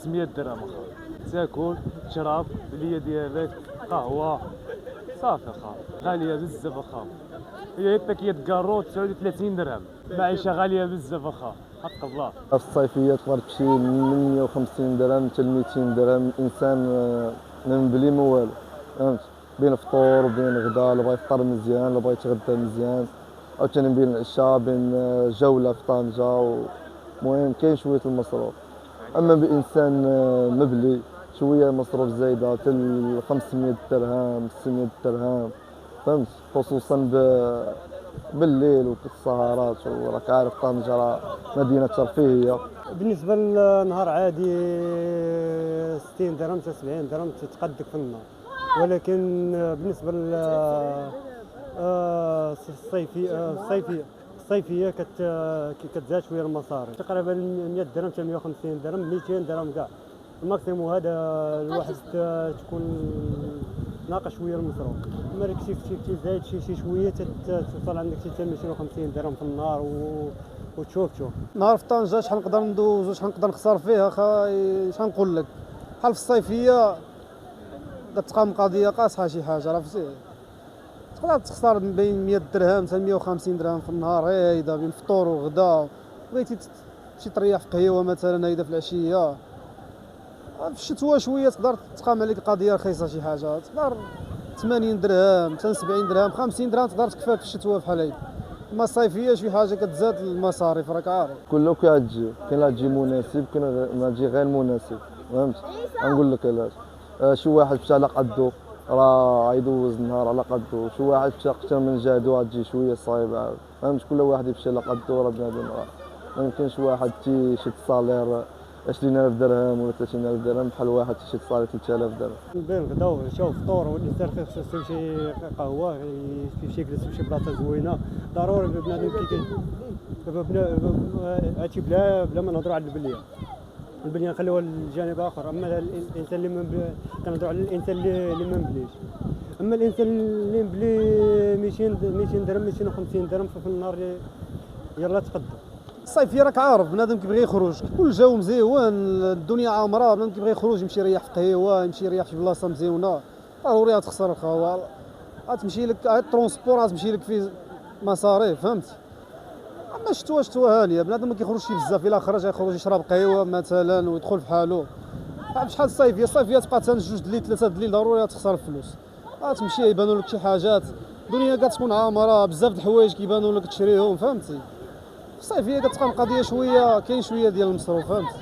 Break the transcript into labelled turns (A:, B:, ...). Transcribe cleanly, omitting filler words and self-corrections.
A: 300 درهم اخا، تاكل تشرب اللي ديالك قهوه صافي اخا. غاليه بزاف اخا، هي باكيه كارو 39 درهم، معيشه غاليه بزاف اخا حق الله.
B: في الصيفيه تقدر تمشي من 150 درهم حتى ل 200 درهم. الانسان ما مبلي ما والو، فهمت؟ بين فطور وبين غدا، اللي بغا يفطر مزيان اللي بغا يتغدى مزيان، عاوتاني بين العشاء بين جوله في طنجه. المهم كاين شويه المصروف. اما بانسان مبلي شويه مصروف زايده حتى ل 500 درهم 600 درهم، فهمت؟ خصوصا بالليل وفي السهرات، وراك عارف طنجة راه مدينة ترفيهية.
C: بالنسبة للنهار عادي 60 درهم حتى 70 درهم تتقدك في النهار، ولكن بالنسبة الصيفية كتزاد شوية المصاري، تقريبا 100 درهم حتى 150 درهم 200 درهم كاع الماكسيموم. هذا الواحد تكون ناقص شويه المصروف. اما داك شي زايد شي شويه توصل عندك حتى 250 درهم في النهار وتشوف نهار في طنجه شحال نقدر ندوز وشحال نقدر نخسر فيها شحال نقول لك. بحال في الصيفيه كتقام قضيه قاصحه شي حاجه، راه تقدر تخسر من بين 100 درهم حتى 150 درهم في النهار هيدا بين الفطور والغدا. بغيتي تمشي تريح في قهيوه مثلا هيدا في العشيه. في الشتوى شويه تقدر تقام عليك قضيه رخيصه شي حاجه، تقدر 80 درهم حتى 70 درهم 50 درهم تقدر تكفاك في الشتوى بحال هيدا. اما الصيفيه شي حاجه كتزاد المصاريف راك عارف.
B: كله كتجي، كاين لا تجي مناسب كاين لا تجي غير مناسب، فهمت؟ غنقول لك علاش. شي واحد مشى على قدو راه يدوز النهار على قدو، شي واحد مشى اكثر من جهدو غتجي شويه صايبه، فهمت؟ كل واحد يمشي على قدو. راه بنادم راه ما يمكنش واحد تيشد صالير 20,000 درهم ولا 30,000 درهم بحال واحد تيشد صالير 3000 درهم.
C: بين غدا وعشاء وفطور والانسان خصو يمشي قهوه يمشي يجلس في شي بلاصه زوينه ضروري. بنادم هادشي بلا ما نهضروا على البنيه نخليوها لجانب اخر. اما الانسان اللي كنهضروا على الانسان اللي ما مبليش. اما الانسان اللي مبلي 200 درهم 250 درهم في النهار يلا تقدم. الصيفيه راك عارف بنادم كيبغي يخرج، كل الجو مزيون، الدنيا عامره، بنادم كيبغي يخرج يمشي يريح في قهيوه، يمشي يريح في بلاصه مزيونه. ضروري غتخسر الخوا، غتمشي لك الترونسبور غتمشي لك فيه مصاريف، فهمت؟ اما شتوى هانيه، بنادم ما كيخرجش بزاف، الا خرج يخرج يشرب قهيوه مثلا ويدخل في حاله. بحال الصيفيه تبقى حتى 2 الليل 3 الليل ضروري غتخسر الفلوس. غتمشي يبانوا لك شي حاجات، الدنيا كتكون عامره بزاف د الحوايج كيبانوا لك تشريهم، فهمتي؟ في الصيفيه كتبقى القضيه شويه كاين شويه ديال المصروف، فهمت؟